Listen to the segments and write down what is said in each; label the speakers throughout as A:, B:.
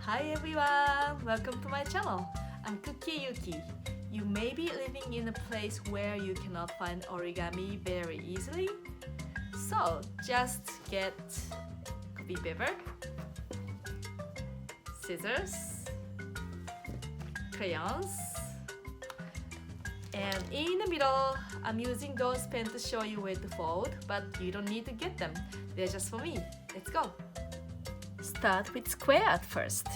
A: Hi everyone! Welcome to my channel. I'm Cookie Yuki. You may be living in a place where you cannot find origami very easily. So just get copy paper, scissors, crayons, and in the middle I'm using those pens to show you where to fold, but you don't need to get them. They're just for me. Let's go! Start with square at first.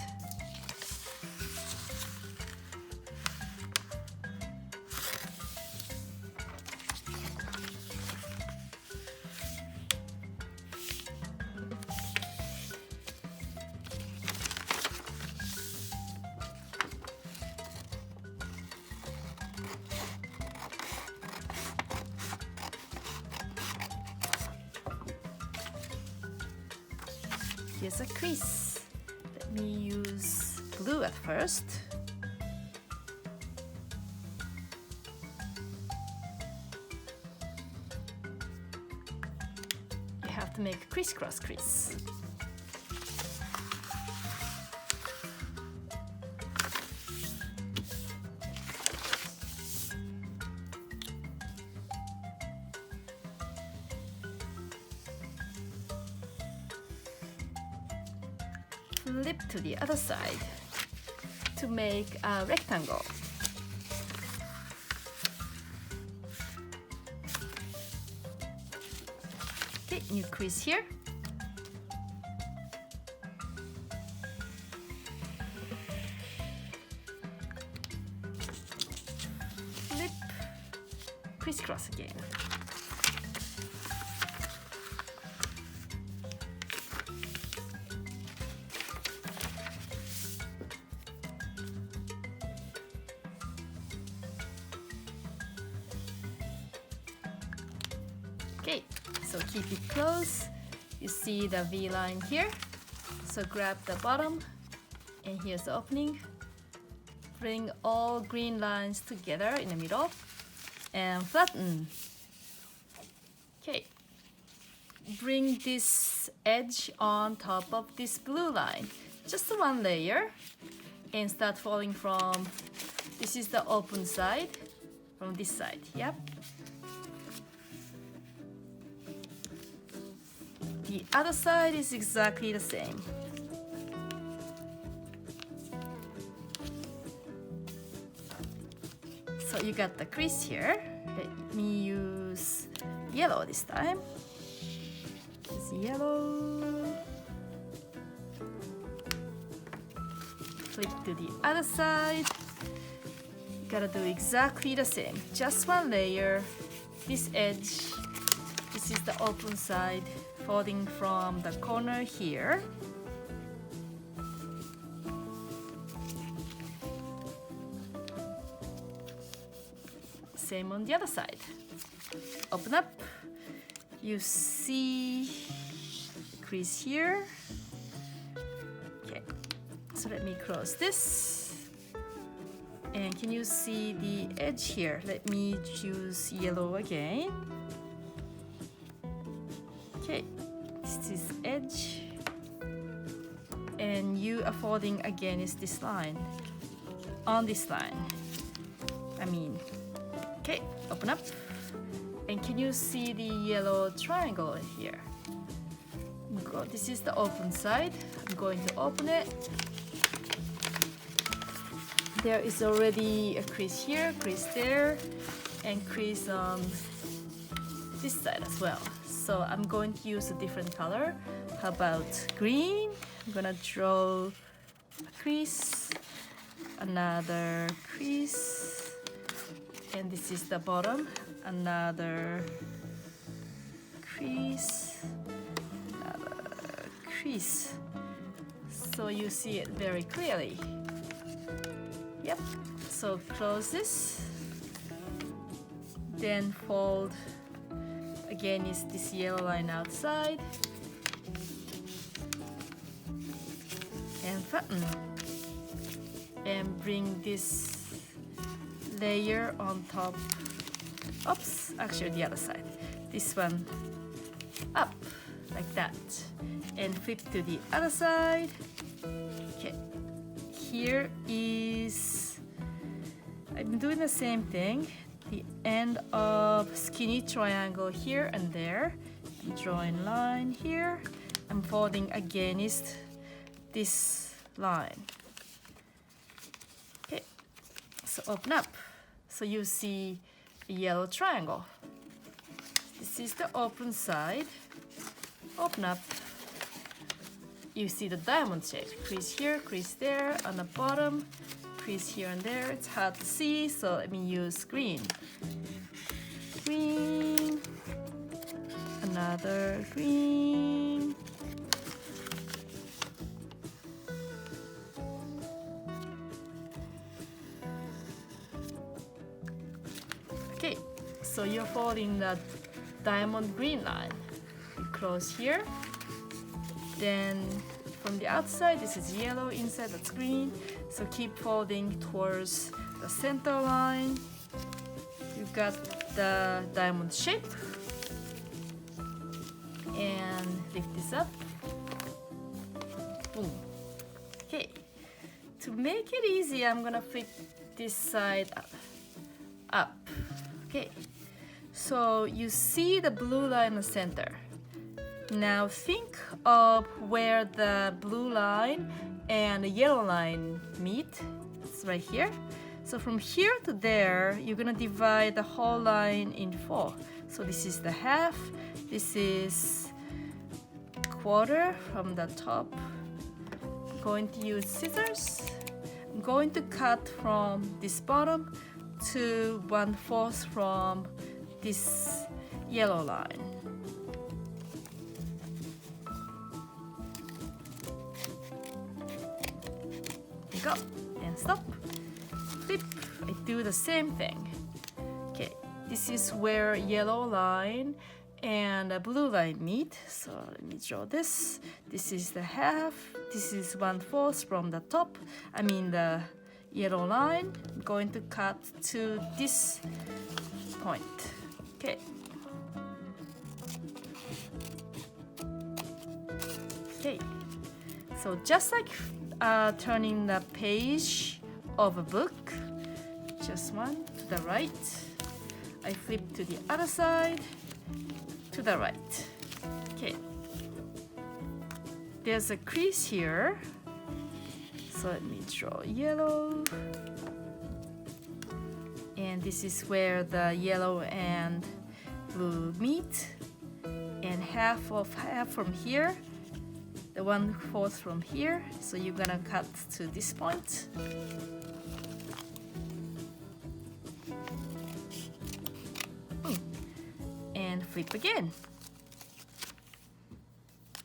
A: Here's a crease. Let me use blue at first. You have to make a crisscross crease. Flip to the other side to make a rectangle. Okay, new crease here. Flip, crisscross again. Okay, so keep it close. You see the V line here. So grab the bottom and here's the opening. Bring all green lines together in the middle and flatten. Okay, bring this edge on top of this blue line. Just one layer and start folding from, this is the open side, from this side, yep. The other side is exactly the same. So you got the crease here. Let me use yellow this time. It's yellow. Flip to the other side. You gotta do exactly the same. Just one layer. This edge. This is the open side. Folding from the corner here. Same on the other side. Open up. You see crease here. Okay, so let me close this. And can you see the edge here? Let me choose yellow again. Okay, this is edge, and you are folding against this line, on this line, okay, open up, and can you see the yellow triangle here? This is the open side. I'm going to open it. There is already a crease here, crease there, and crease on this side as well. So I'm going to use a different color. How about green? I'm gonna draw a crease, another crease, and this is the bottom, another crease, another crease. So you see it very clearly. Yep, so close this, then fold. Again is this yellow line outside and flatten and bring this layer on top. Oops, actually the other side. This one up like that and flip to the other side. Okay, here is, I've been doing the same thing. The end of skinny triangle here and there. I'm drawing line here. I'm folding against this line. Okay, so open up. So you see a yellow triangle. This is the open side. Open up. You see the diamond shape. Crease here, crease there, on the bottom, crease here and there. It's hard to see, so let me use green. Green, another green. Okay, so you're folding the diamond green line. You close here. Then from the outside, this is yellow, inside that's green. So keep folding towards the center line. You've got the diamond shape. And lift this up. Boom. Okay. To make it easy, I'm gonna flip this side up. Okay. So you see the blue line in the center. Now think of where the blue line and the yellow line meet. It's right here. So from here to there, you're gonna divide the whole line in 4. So this is the half, this is quarter from the top. I'm going to use scissors. I'm going to cut from this bottom to 1/4 from this yellow line. Go and stop. Flip. I do the same thing. Okay, this is where yellow line and the blue line meet. So let me draw this. This is the half. This is 1/4 from the top. I mean the yellow line. I'm going to cut to this point. Okay. Okay. So just like turning the page of a book, just one to the right. I flip to the other side, to the right. Okay. There's a crease here, so let me draw yellow. And this is where the yellow and blue meet. And half from here. The 1/4 from here, so you're gonna cut to this point. And flip again.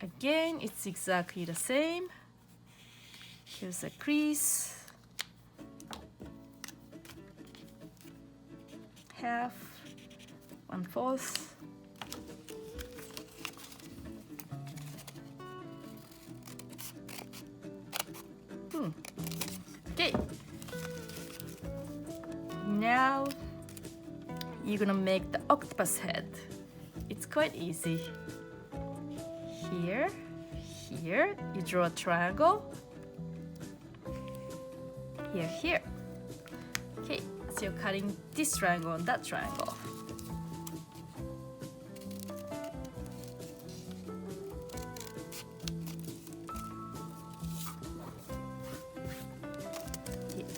A: Again, it's exactly the same. Here's a crease. Half, 1/4. Okay. Now you're gonna make the octopus head. It's quite easy. Here, here, you draw a triangle. Here, here. Okay, so you're cutting this triangle and that triangle.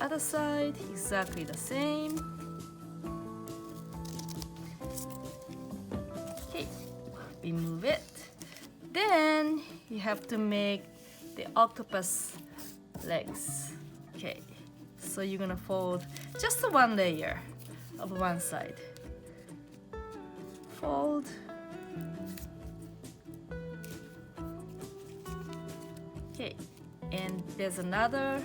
A: Other side, exactly the same. Okay, remove it. Then you have to make the octopus legs. Okay, so you're gonna fold just the one layer of one side. Fold. Okay, and there's another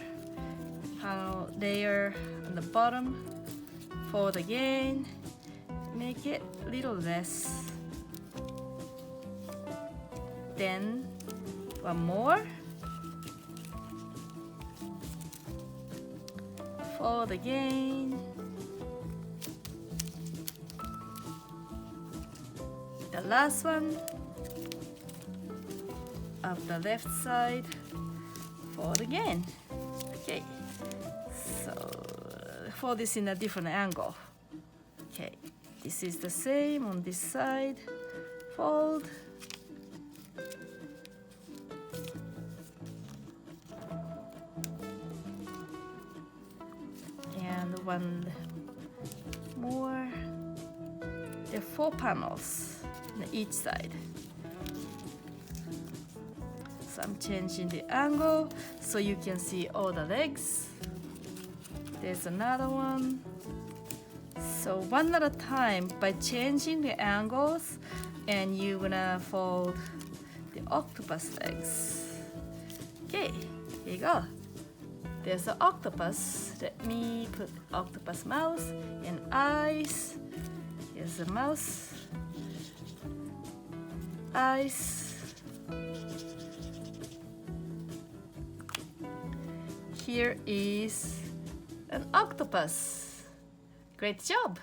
A: layer on the bottom. Fold again. Make it a little less. Then one more. Fold again. The last one of the left side. Fold again. Okay. So fold this in a different angle. Okay, this is the same on this side. Fold. And one more. There are 4 panels on each side. So I'm changing the angle so you can see all the legs. There's another one. So one at a time by changing the angles, and you're gonna fold the octopus legs. Okay, here you go. There's an octopus. Let me put octopus mouth and eyes. Here's the mouth, eyes. Here is an octopus. Great job!